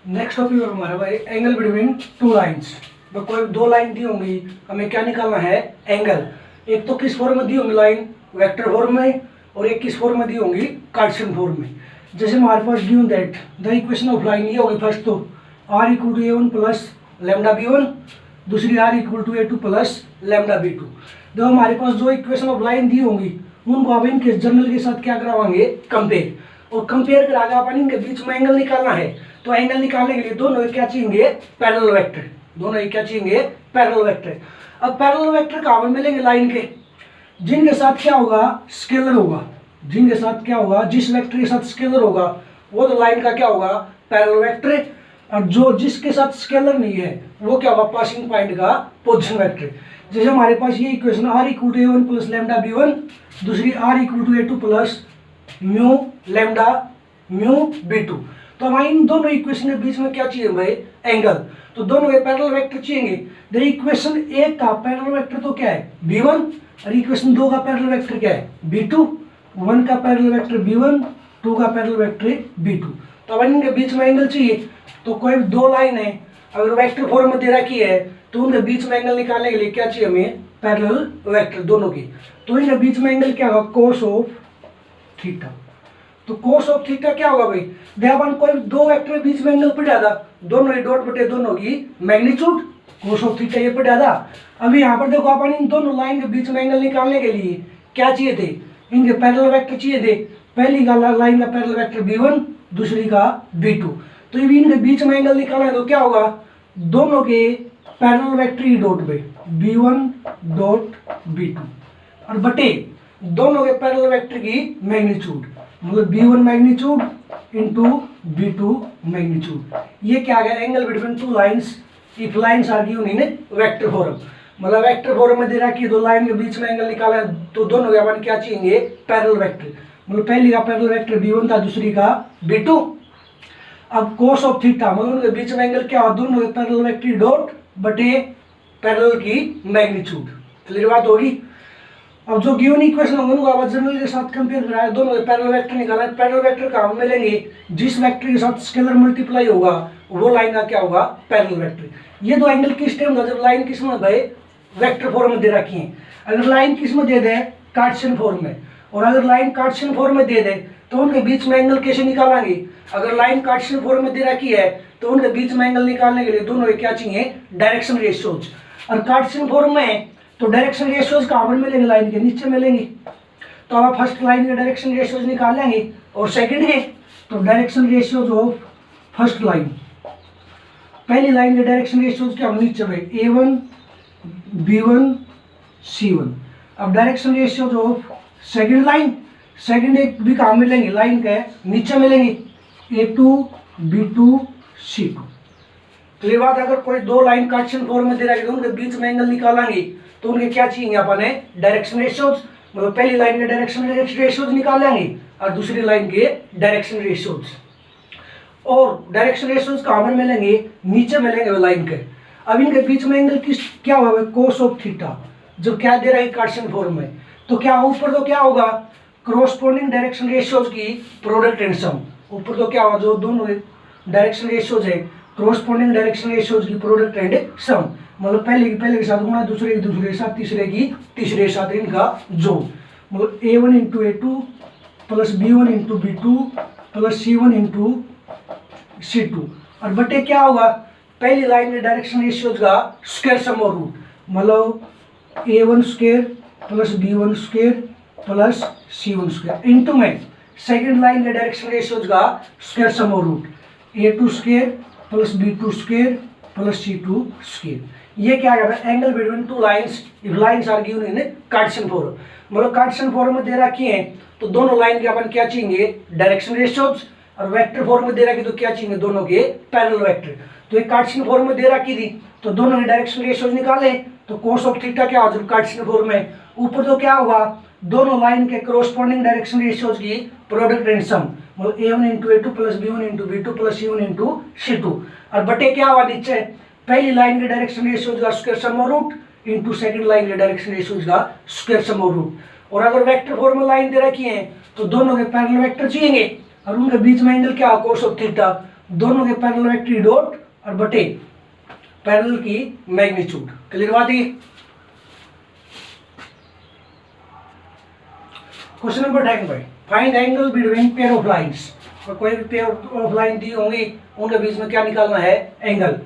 Next topic हमारा भाई angle between two lines. तो कोई दो लाइन दी होंगी, हमें क्या निकालना है? एंगल। एक तो किस फॉर्म में दी होंगी लाइन? वेक्टर फॉर्म में, और एक किस फॉर्म में दी होंगी? कार्टेशियन फॉर्म में। जैसे हमारे पास given that the equation of line ये होगी फर्स्ट तो r equal to a1 plus lambda b1, दूसरी r equal to a2 plus lambda b2। जब हमारे पास जो इक्वेशन ऑफ लाइन दी होंगी उनको आप इनके जर्नल के साथ क्या करावाएंगे? कंपेयर। और कंपेयर करा के अपन इनके बीच में एंगल निकालना है। तो एंगल निकालने के लिए दोनों ही क्या चाहिए? Parallel vector. दोनों ही क्या चाहिए? Parallel vector. अब पैरेलल वेक्टर कहाँ पर मिलेंगे? लाइन के, जिनके साथ क्या होगा? स्केलर होगा। जिनके साथ क्या होगा? जिस वेक्टर के साथ स्केलर होगा वो तो लाइन का क्या होगा? Parallel vector. और जो जिसके साथ स्केलर नहीं है वो क्या होगा? पासिंग पॉइंट का पोजीशन वेक्टर। जैसे हमारे पास ये equation r equal to a1 plus lambda b1, दूसरी r equal to a2 plus mu lambda mu b2। तो हमारे इन दोनों इक्वेशन के बीच में क्या चाहिए भाई? एंगल। तो दोनों के पैरेलल वेक्टर चाहिए। द इक्वेशन एक का पैरेलल वेक्टर तो क्या है? b1, और इक्वेशन दो का पैरेलल वेक्टर क्या है? b2। वन का पैरेलल वेक्टर b1, टू का पैरेलल वेक्टर b2। तो अब इनके बीच में एंगल चाहिए। तो कोई दो लाइन है, अगर वेक्टर फॉर्म में दे रखी है तो उनके बीच में एंगल निकालने के लिए क्या चाहिए हमें? पैरेलल वेक्टर दोनों की। तो इनके बीच में एंगल क्या होगा? कोस ऑफ थीटा। तो कोस ऑफ थीटा क्या होगा भाई? अपन कोई दो वेक्टर के बीच में एंगल पढ़ा था, दोनों ही डॉट बटे दोनों की मैग्नीट्यूड, कोस ऑफ थीटा ये पढ़ा था। अभी यहाँ पर देखो अपन इन दोनों लाइन के बीच में एंगल निकालने के लिए क्या चाहिए थे? इनके पैरेलल वेक्टर चाहिए थे। पहली का लाइन का पैरेलल वेक्टर b1, दूसरी का b2। तो ये इनके बीच में एंगल निकालना है तो क्या होगा? दोनों के पैरेलल वेक्टर ही डॉट पे b1 डॉट b2 और बटे दोनों के पैरेलल वेक्टर की मैग्नीट्यूड, मतलब b1 magnitude into b2 magnitude. ये क्या आ गया? Angle between two lines if lines are given in vector form. मतलब वेक्टर फॉर्म में दे रखी है, दो लाइन के बीच में एंगल निकाला है तो दोनों के अपन क्या चाहिए? Parallel vector. मतलब पहली का पैरेलल वेक्टर b1 था, दूसरी का b2। अब कोस ऑफ थीटा मतलब उनके बीच में एंगल क्या हो? दोनों के पैरेलल वेक्टर डॉट बटे पैरेलल की मैग्नीट्यूड। क्लियर बात होगी? अब जो गिवन इक्वेशन होंगे उनको आप जनरल के साथ कंपेयर कराया, दोनों के पैरेलल वेक्टर निकाला है। पैरेलल वेक्टर कहाँ मिलेंगे? जिस वेक्टर के साथ स्केलर मल्टीप्लाई होगा वो लाइन का क्या होगा? Parallel vector. ये दो एंगल किस टाइम होगा? जब लाइन किस में भाई? वेक्टर फॉर्म में दे रखी है। अगर लाइन किस में दे दे? कार्टेशियन फॉर्म में। और अगर लाइन कार्टेशियन फॉर्म में दे दे तो उनके बीच में एंगल कैसे निकालेंगे? अगर लाइन कार्टेशियन फॉर्म में दे रखी है तो उनके बीच में एंगल निकालने के लिए दोनों क्या चाहिए? Direction ratios. और कार्टेशियन फॉर्म में है तो डायरेक्शन रेशियोज कहाँ पर मिलेंगे? लाइन के नीचे मिलेंगे। तो आप फर्स्ट लाइन के डायरेक्शन रेशियोज निकाल लेंगे और सेकंड है तो direction ratios of first line. पहली लाइन के डायरेक्शन रेशियोज क्या नीचे में? a1 b1 c1। अब direction ratios of second line, second एक भी कहाँ मिलेंगे? लाइन के नीचे मिलेंगे, a2 b2 c2। क्लियर बात? अगर कोई दो लाइन कार्टेशियन फॉर्म में दे रखी है तो उनके बीच में एंगल निकालेंगे तो उनके क्या चाहिए अपन है? Direction ratios. मतलब पहली लाइन के डायरेक्शन रेशियोज निकाल लेंगे और दूसरी लाइन के डायरेक्शन रेशियोज। और डायरेक्शन रेशियोज कहाँ पर मिलेंगे? नीचे मिलेंगे लाइन के। अब इनके बीच में एंगल किस क्या होगा? कोस ऑफ थीटा। जो क्या दे रहा है कार्टेशियन फॉर्म में, तो क्या ऊपर तो क्या होगा? कॉरस्पॉन्डिंग डायरेक्शन रेशियोज की प्रोडक्ट एंड सम। ऊपर तो क्या होगा? जो दोनों डायरेक्शन रेशियोज है कॉरस्पॉन्डिंग डायरेक्शन रेशियोज की प्रोडक्ट एंड सम। मतलब पहले के साथ गुणा, दूसरे के साथ, तीसरे के साथ इनका जोड़। मतलब a1 into a2 plus b1 into b2 plus c1 into c2 और बटे क्या होगा? पहली लाइन में डायरेक्शन रेशियोज का स्क्वायर सम और रूट। मतलब a1 square plus b1 square plus c1 square into में सेकेंड लाइन के डायरेक्शन रेशियोज का स्क्वायर सम और root a2 square plus b2 square plus c2 square. ये क्या है? Angle between two lines if lines are given in Cartesian form. मतलब Cartesian form में दे रखी है तो दोनों लाइन के अपन क्या चाहिए? Direction ratios. और वेक्टर फॉर्म में दे रखी तो क्या चाहिए? दोनों के पैरेलल वेक्टर। तो एक कार्टेशियन फॉर्म में दे रखी थी तो दोनों के डायरेक्शन रेशियोज निकाले तो कोस ऑफ थीटा क्या होगा? कार्टेशियन फॉर्म में ऊपर तो क्या होगा? दोनों लाइन के कॉरस्पॉन्डिंग डायरेक्शन रेशियोज की प्रोडक्ट एंड सम। मतलब a1 into a2 plus b1 into b2 plus c1 into c2 और बटे क्या हुआ? नीचे पहली लाइन के डायरेक्शन रेशियोज का स्क्वायर सम और रूट इंटू सेकंड लाइन के डायरेक्शन रेशियोज का स्क्वायर सम और रूट। और अगर वेक्टर फॉर्म में लाइन दे रखी है तो दोनों के पैरेलल वेक्टर चाहिए और उनके बीच में एंगल क्या? कोस ऑफ थीटा। दोनों के पैरेलल वेक्टर डॉट और बटे पैरेलल की मैग्नीट्यूड। क्लियर बात है। क्वेश्चन नंबर 10 भाई, find angle between pair of lines. कोई भी पेयर ऑफ लाइन दी होंगी, उनके बीच में क्या निकालना है, angle.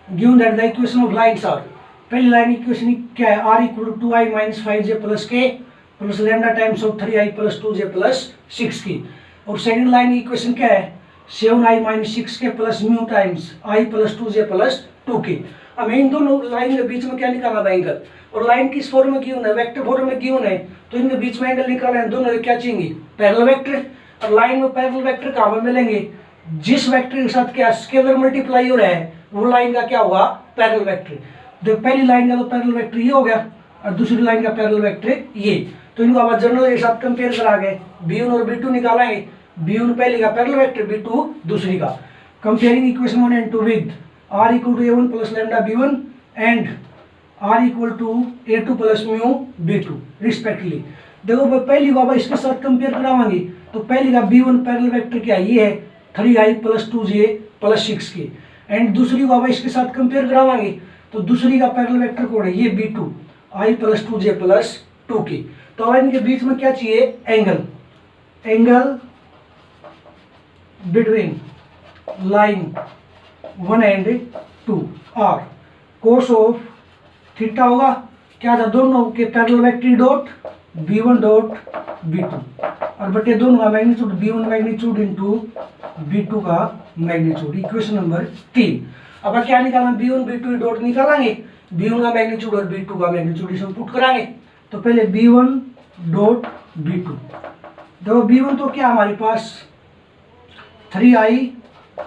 Given that the equation of lines are, पहली लाइन इक्वेशन क्या है, r equal to 2i minus 5j plus k plus lambda times of 3i plus 2j plus 6 की। और सेकंड लाइन इक्वेशन क्या है, 7i minus 6k plus mu times i plus 2j plus 2k। अब इन दोनों line के बीच में क्या निकालना है, एंगल। और लाइन किस फॉर्म में गिवन है, वेक्टर फॉर्म में गिवन है, तो इनके बीच में एंगल निकालना है। दोनों क्या चाहिए, पैरेलल वेक्टर। और लाइन में पैरेलल वेक्टर कहाँ में मिलेंगे, जिस वेक्टर के साथ क्या स्केलर मल्टीप्लाई हो रहा है वो लाइन का क्या होगा, पैरेलल वेक्टर। तो पहली लाइन का तो पैरेलल वेक्टर ये हो गया और दूसरी लाइन का पैरेलल वेक्टर ये। तो इनको आप जनरल के साथ कंपेयर करा गए, b1 और b2 निकालेंगे। b1 पहली का पैरेलल वेक्टर, b2 दूसरी का। Comparing equation 1 and 2 with r equal to a1 plus lambda b1 and r equal to a2 plus mu b2 respectively. देखो पहली को आप इसके साथ कंपेयर करावांगे तो पहली का b1 पैरेलल वेक्टर क्या है, ये है 3i plus 2j plus 6k। And दूसरी को आप इसके साथ कंपेयर करावांगे तो दूसरी का पैरेलल वेक्टर कौन है, ये b2 i plus 2j plus 2k। तो अब इनके बीच में क्या चाहिए, angle. Angle between line 1 and 2 are cos of theta होगा, क्या था, दोनों के parallel vector dot b1 dot b2 और बटे दोनों का magnitude b1 magnitude into b2 का मैग्नीट्यूड। Equation number 3। अब क्या निकालना, b1 b2 डॉट निकालेंगे, b1 का मैग्नीट्यूड और b2 का मैग्नीट्यूड इसमें पुट कराएंगे। तो पहले b1 डॉट b2, देखो b1 तो क्या हमारे पास 3i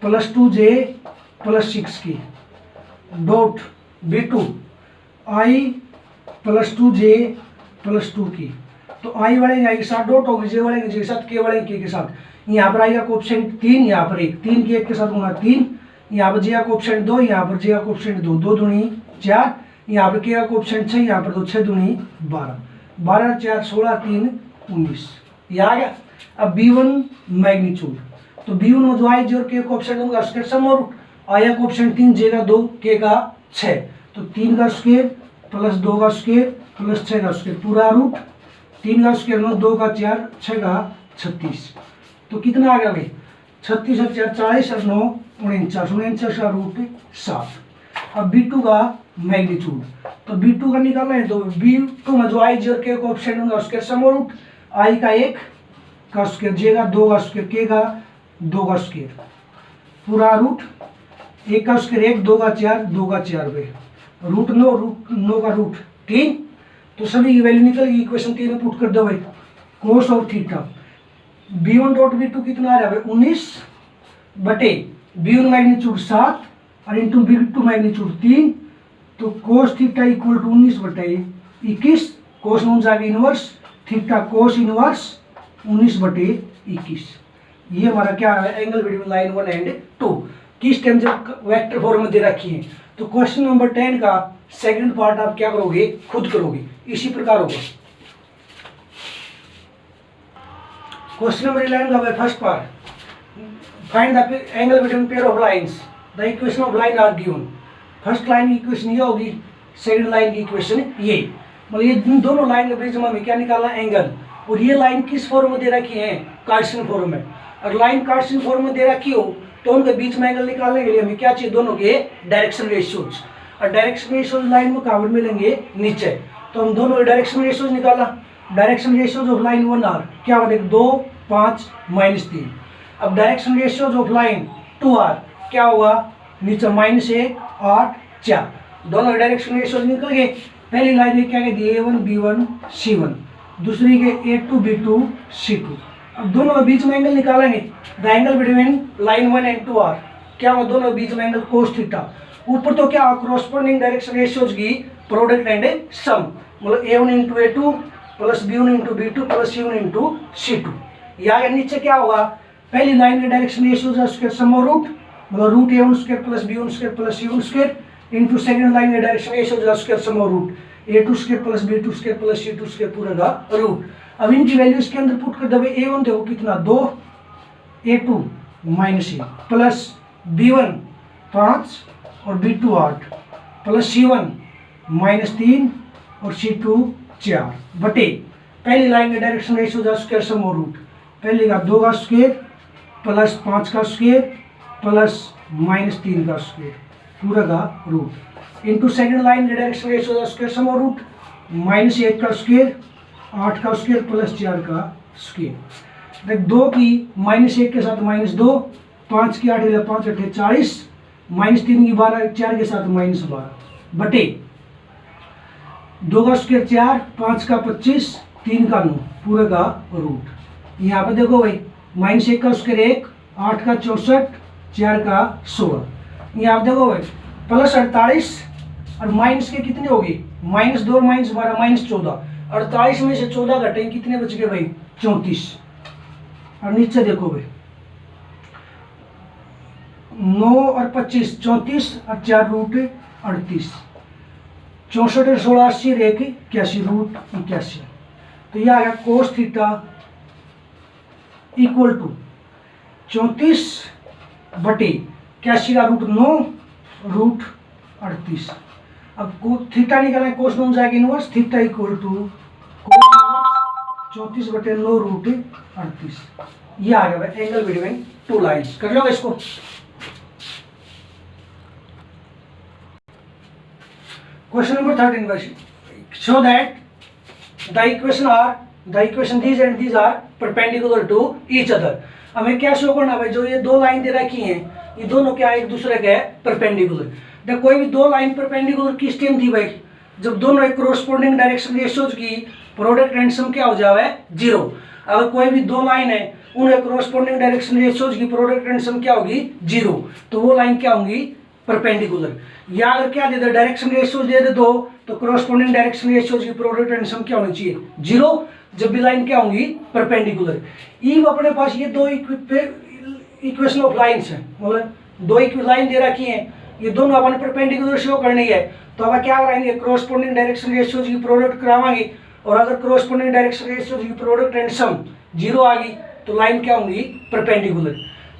plus 2j plus 6k dot b2 i plus 2j plus 2k। तो i बढ़ेंगे आई के साथ डॉट होगी, j बढ़ेंगे j के साथ, k बढ़ेंगे k के साथ। यहाँ पर i का कोएफिशिएंट 3, यहाँ पर 1, 3 के 1 के साथ गुणा 3, यहाँ पर j का कोएफिशिएंट 2, यहाँ पर j का कोएफिशिएंट 2, 2 दूनी 4, यहाँ पर k का कोएफिशिएंट 6, यहाँ पर 2, 6 दूनी 12, 12 4 16 3 19। ये आ गया। अब b1 मैग्नीट्यूड, तो b1 में जो i j और k कोएफिशिएंट उनका स्क्वायर सम और i का कोएफिशिएंट 3, j का 2, k का 6, तो 3 का स्क्वायर प्लस 2 का स्क्वायर प्लस 6 का स्क्वायर पूरा रूट, 3 का स्क्वायर 9, 2 का 4, 6 का 36। तो कितना आ गया भाई, 36 और 4 40 और 9 49, 49 का रूट 7। अब b2 का मैग्नीट्यूड, तो b2 का निकालना है, तो b2 में जो i j और k कोएफिशिएंट उनका स्क्वायर सम और रूट, i का 1 का स्क्वायर, j का 2 का स्क्वायर, k का 2 का स्क्वायर पूरा रूट, 1 का स्क्वायर 1, 2 का 4, 2 का 4 पे रूट 9 का रूट 3। तो सभी की वैल्यू निकल गई, इक्वेशन 3 में पुट कर दो भाई। कोस of theta b1 dot b2 कितना आ रहा है भाई, 19 बटे b1 मैग्नीट्यूड 7 और इंटू b2 मैग्नीट्यूड 3। तो कोस थीटा इक्वल टू 19 बटे 21, कोस नून जाएगा इनवर्स, थीटा कोस इनवर्स 19 बटे 21। ये हमारा क्या है, एंगल बिटवीन लाइन 1 and 2 किस टाइम जब वेक्टर फॉर्म में दे रखी है। तो क्वेश्चन नंबर 10 का सेकंड पार्ट आप क्या करोगे, खुद करोगे, इसी प्रकार होगा। क्वेश्चन नंबर 11 का first part, find the angle between pair of lines, the equation of line are given. First line की इक्वेशन ये होगी, सेकंड लाइन की इक्वेशन ये, मतलब ये दोनों लाइन के बीच में क्या निकालना, एंगल। और ये लाइन किस फॉर्म में दे रखी है, कार्टेशियन फॉर्म में। और लाइन कार्टेशियन फॉर्म में दे रखी हो तो उनके बीच में एंगल निकालने के लिए हमें क्या चाहिए, दोनों के डायरेक्शन रेशियोज। और डायरेक्शन रेशियोज लाइन में कहाँ पर मिलेंगे, नीचे। तो हम दोनों डायरेक्शन रेशियोज निकाला, direction ratios of line 1 are क्या होगा, 2 5 -3। अब direction ratios of line 2 are क्या होगा, नीचे -1 8 4। दोनों डायरेक्शन रेशियोज निकल गए। पहली लाइन में क्या कहती है, a1 b1 c1, दूसरी के a2 b2 c2। अब दोनों के बीच में एंगल निकालेंगे, the angle between line 1 and 2 are क्या होगा, दोनों के बीच में एंगल कोस थीटा। ऊपर तो क्या कॉरस्पॉन्डिंग डायरेक्शन रेशियोज की प्रोडक्ट एंड सम, मतलब a1 into a2 plus b1 into b2 plus c1 into c2। या नीचे क्या होगा, पहली लाइन के डायरेक्शन रेशियोज का स्क्वायर सम और रूट, मतलब root a1 square plus b1 square plus c1 square into second line के डायरेक्शन रेशियोज का स्क्वायर सम और root a2 square plus b2 square plus c2 square पूरा का root. अब इनकी वैल्यू इसके अंदर पुट कर दो, a1 देखो कितना 2, a2 -1 प्लस B1 5 और B2 8 प्लस C1 -3 और C2 4 बटे पहली लाइन का डायरेक्शन रेशियो का स्क्वायर सम और रूट। पहली का 2 का स्क्वायर प्लस 5 का स्क्वायर प्लस -3 का स्क्वायर पूरा का रूट इंटू सेकेंड लाइन का डायरेक्शन रेशियो का स्क्वायर सम और रूट -1 का स्क्वायर 8 का स्क्वायर प्लस 4 का स्क्वायर। देख 2 की -1 के साथ -2, 5 की 8 5 8 40, -3 की 12 4 के साथ -12 बटे 2 का स्क्वायर 4, 5 का 25, 3 का 9 पूरे का रूट। यहाँ पे देखो भाई -1 का स्क्वायर 1, 8 का 64, 4 का 16। यहाँ पे देखो भाई प्लस 48 और माइनस के कितने हो गए -2 -12 -14। 48 में से 14 घटे कितने बच गए भाई 34। और नीचे देखो भाई 9 और 25 34 और 4 रूट 38। 64 और 16 80 और 1 81 रूट 81। तो यह आ गया कोस थीटा इक्वल टू 34 बटे 81 का रूट 9 रूट 38। अब थीटा निकालना है, कोस बन जाएगा इनवर्स थीटा इक्वल टू कोस 34 बटे 9 रूट 38। ये आ गया भाई एंगल बिटवीन टू लाइंस। कर लो इसको। Question number 13 भाई, show that the equation these and these are perpendicular to each other। हमें क्या शो करना भाई, जो ये दो लाइन दे रखी हैं ये दोनों क्या एक दूसरे के परपेंडिकुलर। देख कोई भी दो लाइन परपेंडिकुलर किस टाइम थी भाई, जब दोनों एक कोरोस्पोंडिंग डायरेक्शन रेशियोज की प्रोडक्ट एंड सम क्या हो जाए 0। अगर कोई भी दो लाइन है उनके कोरोस्पोंडिंग डायरेक्शन रेशियोज की प्रोडक्ट एंड सम क्या होगी 0, तो वो लाइन क्या होंगी परपेंडिकुलर। या अगर क्या दे दो डायरेक्शन रेशियोज दे दो तो कोरोस्पोंडिंग डायरेक्शन रेशियोज की प्रोडक्ट एंड सम क्या होनी चाहिए 0, जब भी लाइन क्या होंगी परपेंडिकुलर। इव अपने पास ये दो इक्वेशन ऑफ लाइंस हैं, मतलब दो लाइन दे रखी हैं, ये दोनों अपन परपेंडिकुलर शो करनी है। तो अब क्या कराएंगे कोरोस्पोंडिंग डायरेक्शन रेशियोज की प्रोडक्ट करावाएंगे, और अगर कोरोस्पोंडिंग डायरेक्शन रेशियोज की प्रोडक्ट एंड सम 0 आ गई तो लाइन क्या होंगी परपेंडिकुलर।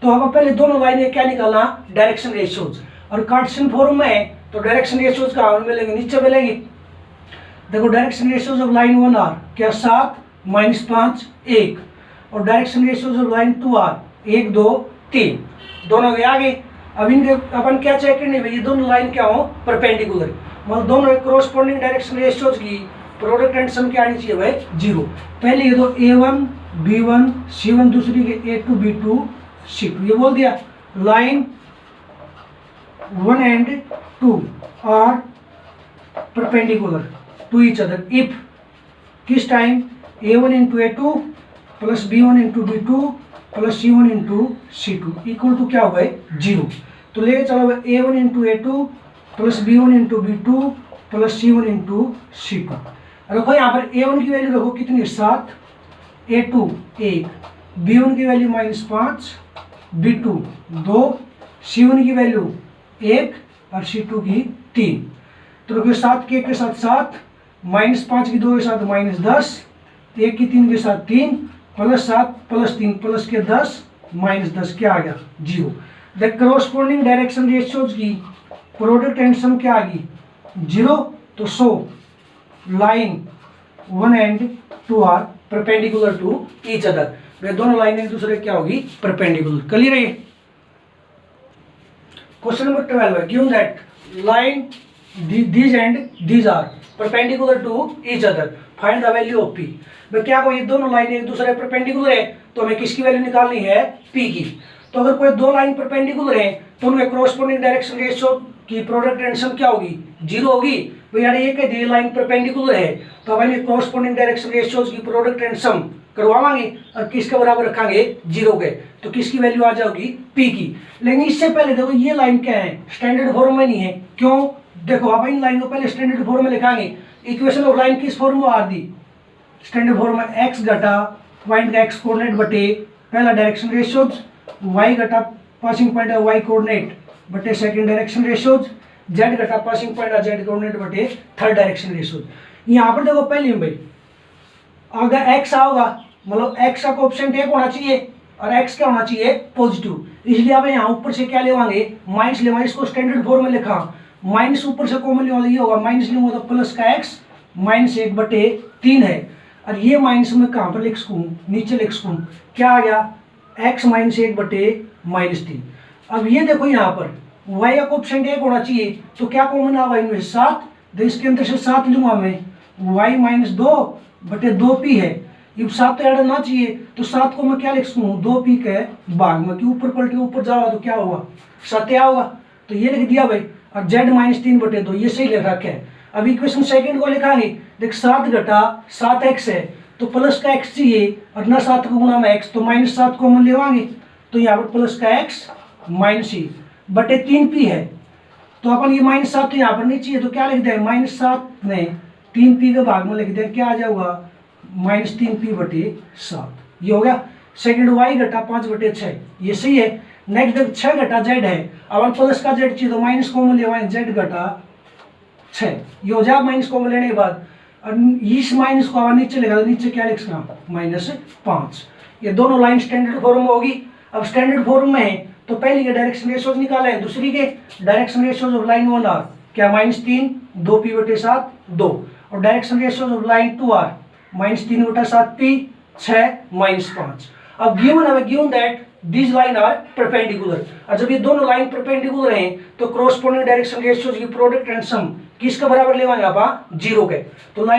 तो हम पहले दोनों लाइनें क्या निकालना डायरेक्शन रेशियोज, और कार्टेशियन फॉर्म में है तो डायरेक्शन रेशियोज कहाँ मिलेंगे नीचे मिलेंगे। देखो direction ratios of line 1 are क्या 7 -5 1, और direction ratios of line 2 are 1 2 3, दोनों के आगे। अब इनके अपन क्या चेक करने भाई, ये दोनों लाइन क्या हो परपेंडिकुलर, मतलब दोनों एक कोरोस्पोंडिंग डायरेक्शन रेशियोज की प्रोडक्ट एंड सम क्या आनी चाहिए भाई 0। पहले ये दो A1 B1 C1, दूसरी के A2 B2 C2। ये बोल दिया line 1 and 2 are perpendicular to each other if किस time A1 into A2 plus B1 into B2 plus C1 into C2 equal to क्या होगा 0। तो ले चलो A1 into A2 plus B1 into B2 plus C1 into C2। देखो यहाँ पर A1 की वैल्यू देखो कितनी 7, A2 1, B1 की वैल्यू -5, B2 2, C1 की वैल्यू 1 और C2 की 3। तो देखो 7 के 1 के साथ 7, -5 की 2 के साथ -10, 1 की 3 के साथ 3, +7 +3 प्लस के 10 -10 क्या आ गया 0। द करोस्पोंडिंग डायरेक्शन रेशियोज की प्रोडक्ट एंड सम क्या आ गई 0। तो so line 1 and 2 are perpendicular to each other. वे दोनों लाइन एक दूसरे क्या होगी परपेंडिकुलर। क्लियर है। क्वेश्चन नंबर 12 है given that line these and these are perpendicular to each other, find the value of p। भाई क्या कोई ये दोनों लाइन एक दूसरे परपेंडिकुलर है तो हमें किसकी वैल्यू निकालनी है p की। तो अगर कोई दो लाइन परपेंडिकुलर है तो उनके कोरोस्पोंडिंग डायरेक्शन रेशियो की प्रोडक्ट एंड सम क्या होगी 0 होगी। भाई यानी ये कह दी लाइन परपेंडिकुलर है तो अब हमें कोरोस्पोंडिंग डायरेक्शन रेशियोज की प्रोडक्ट एंड सम करवाएंगे और किसके बराबर रखेंगे 0 के, तो किसकी वैल्यू आ जाएगी p की। लेकिन इससे पहले देखो ये लाइन क्या है स्टैंडर्ड फॉर्म में नहीं है, क्यों देखो आप इन लाइन को पहले स्टैंडर्ड फॉर्म में लिखाएंगे। इक्वेशन ऑफ लाइन किस फॉर्म में आ दी स्टैंडर्ड फॉर्म में x घटा पॉइंट का x कोऑर्डिनेट बटे पहला डायरेक्शन रेशियोज, y घटा पासिंग पॉइंट का y कोऑर्डिनेट बटे सेकंड डायरेक्शन रेशियोज, z घटा पासिंग पॉइंट का z कोऑर्डिनेट बटे थर्ड डायरेक्शन रेशियोज। यहाँ पर देखो पहले भाई अगर x आओगा मतलब x का कोएफिशिएंट 1 होना चाहिए, और एक्स क्या होना चाहिए, पॉजिटिव। इसलिए अब यहाँ ऊपर से क्या लेवाएंगे, माइनस लेवाएंगे। इसको स्टैंडर्ड फॉर्म में लिखा, माइनस ऊपर से कॉमन लेवाएंगे, ये होगा माइनस लूंगा तो प्लस का एक्स माइनस 1/3 है। और ये माइनस में कहाँ पर लिख सकूँ, नीचे लिख सकूँ, क्या आ गया, एक्स माइनस 1/-3। अब ये देखो यहाँ पर y का कोएफिशिएंट 1 होना चाहिए, तो क्या कॉमन आएगा इनमें, 7। तो इसके अंदर से 7 लूंगा मैं, y माइनस 2/2p है। अब 7 तो ऐड होना चाहिए, तो 7 को मैं क्या लिख सकूँ, 2p के भाग में, कि ऊपर पलटे ऊपर जाओगा तो क्या होगा, 7 होगा। तो ये लिख दिया भाई। और z माइनस 3/2 ये सही लिख रखा है। अब इक्वेशन सेकंड को लिखाएंगे, देख 7 घटा 7x है, तो प्लस का x चाहिए, और ना 7 को गुना में x, तो -7 को हम लेवाएंगे, तो यहाँ पर प्लस का x माइनस 3p है। तो अपन ये -7 तो यहाँ पर नहीं चाहिए, तो क्या लिख दें, -7 में 3p के भाग में लिख दें, क्या आ जाएगा, -3p/7। ये हो गया। सेकंड y घटा 5/6, ये सही है। नेक्स्ट 6 घटा z है, अब हम प्लस का z चाहिए, तो माइनस कॉमन लेवाएं, z घटा 6, ये हो जाए माइनस कॉमन लेने के बाद। और इस माइनस को नीचे लगा, नीचे क्या लिख सकना, -5। ये दोनों लाइन स्टैंडर्ड फॉर्म में होगी। अब स्टैंडर्ड फॉर्म में है तो पहली के डायरेक्शन रेशियोज निकाले हैं, दूसरी के direction ratios of line 1 are क्या, -3 2p/7 2, और direction ratios of line 2 are -3/7p 6 -5। अब given that these line are perpendicular, और जब ये दोनों लाइन परपेंडिकुलर हैं तो कॉरस्पॉन्डिंग डायरेक्शन रेशियोज की प्रोडक्ट एंड सम किसके बराबर लेवाएंगे आप, 0 के। तो लाइन